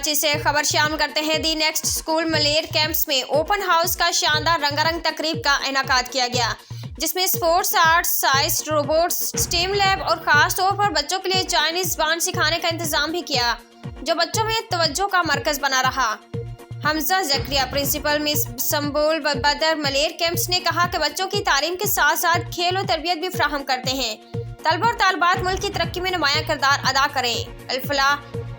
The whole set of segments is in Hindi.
से खबर शामिल करते हैं। दी नेक्स्ट स्कूल मलेर कैंप्स में ओपन हाउस का शानदार रंगारंग तकरीब का इनेकाद किया गया, जिसमें sports, arts, science, robots, stem lab और खास तौर पर बच्चों के लिए चाइनीज बांड सिखाने का इंतजाम भी किया, जो बच्चों में तवज्जो का मरकज बना रहा। हमजा जकरिया, प्रिंसिपल मिस संबोल बदर मलेर कैंप्स ने कहा कि बच्चों की तालीम के साथ साथ खेल और तरबियत भी फ्राहम करते हैं। तलबा और तालिबात मुल्क की तरक्की में नुमायां किरदार अदा करें।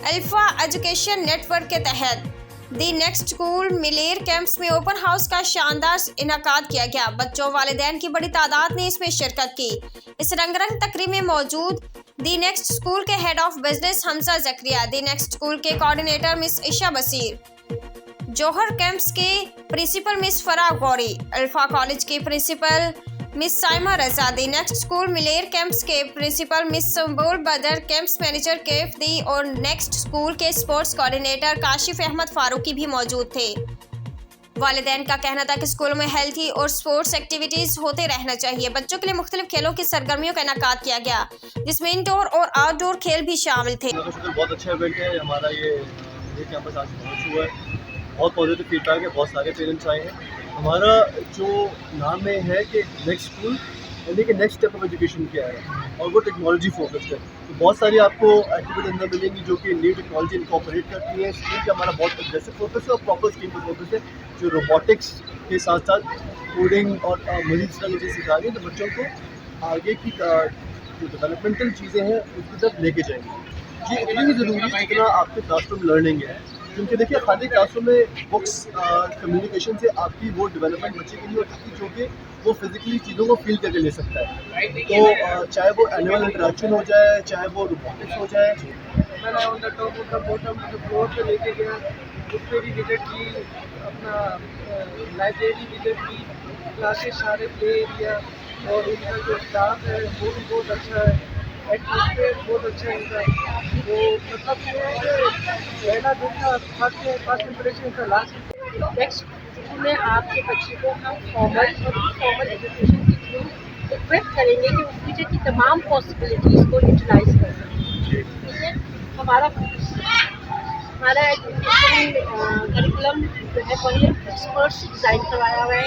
अल्फा एजुकेशन नेटवर्क के तहत दी नेक्स्ट स्कूल मलेर कैंप्स में ओपन हाउस का शानदार इनेकाद किया गया। बच्चों वालिदैन की बड़ी तादाद ने इसमें शिरकत की। इस रंगारंग तकरीब में मौजूद दी नेक्स्ट स्कूल के head of business Hamza Zakaria, the Next School के coordinator Miss Isha Basir, Jauhar campus के principal Miss Farah Ghauri, Alpha College के principal Miss Saima Raza, the Next School Malir campus के principal Miss Sumbul Badar, campus manager केफ दी और नेक्स्ट स्कूल के स्पोर्ट्स कोऑर्डिनेटर काशिफ अहमद फारूकी भी मौजूद थे। वालिदैन का कहना था कि स्कूलों में हेल्थी और स्पोर्ट्स एक्टिविटीज होते रहना चाहिए। बच्चों के लिए मुख्तलिफ खेलों की सरगर्मियों का इनेकाद किया गया, जिसमें इंडोर और आउटडोर खेल भी शामिल थे। बहुत अच्छा इवेंट है हमारा ये कैंपस आज पहुंच हुआ है। बहुत पॉजिटिव फीडबैक है, बहुत सारे पेरेंट्स आए हैं। हमारा जो नाम में है कि नेक्स्ट स्कूल यानी कि नेक्स्ट स्टेप ऑफ एजुकेशन क्या है, और वो टेक्नोलॉजी फोकस्ड है। तो बहुत सारी आपको एक्टिविटीज अंदर मिलेंगी जो कि न्यू टेक्नोलॉजी इनकॉर्पोरेट करती है। स्कीम पे हमारा बहुत अग्रेसिव फोकस है और प्रॉपर स्कीम पर फोकस है, जो रोबोटिक्स के साथ साथ कोडिंग और मजीद तरह चीज़ें सिखा रही है, तो बच्चों को आगे की जो डेवलपमेंटल चीज़ें हैं उसकी तरफ लेके जाएंगे। ये इतनी ज़रूरी है जितना आपके क्लासरूम लर्निंग है, क्योंकि देखिए खाली क्लासरूम में बुक्स कम्युनिकेशन से आपकी वो डेवलपमेंट बच्चे के लिए होती है जो कि वो फिजिकली चीज़ों को फील करके ले सकता है। तो चाहे वो एनिमल इंटरेक्शन हो जाए, चाहे वो रोबोटिक्स हो जाए। मैंने on the top of the bottom floor पे लेके गया, उस पर भी विजिट की, अपना लाइब्रेरी विजिट की, क्लासेस सारे प्ले एरिया और उनका जो स्टाफ है वो भी बहुत अच्छा है, एटमॉस्फेयर बहुत अच्छा है इनका। वो मतलब पहला दिन था, फर्स्ट इंप्रेशन था लास्ट। नेक्स्ट स्कूल में आपके बच्चे को हम फॉर्मल और इनफॉर्मल एजुकेशन के थ्रू इक्विप करेंगे कि वो फ्यूचर की तमाम पॉसिबिलिटीज़ को यूटिलाइज कर सकें। ठीक है, हमारा एजुकेशन करिकुलम जो है वही एक्सपर्ट्स डिज़ाइन करवाया हुआ है,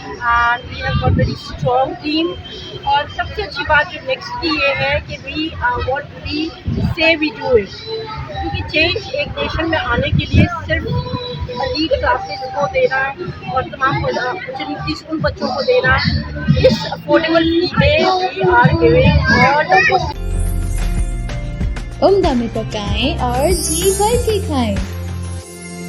and we have got very strong team. और सबसे अच्छी बात जो नेक्स्ट की ये है कि वी व्हाट वी से वी डू इट, क्योंकि चेंज एक नेशन में आने के लिए सिर्फ एलीट क्लासेस को देना और तमाम अपॉर्चुनिटीज उन बच्चों को देना, इस अफोर्डेबल फी में वी आर गिविंग। उम्दा में पकाएं और जी भर के खाएं।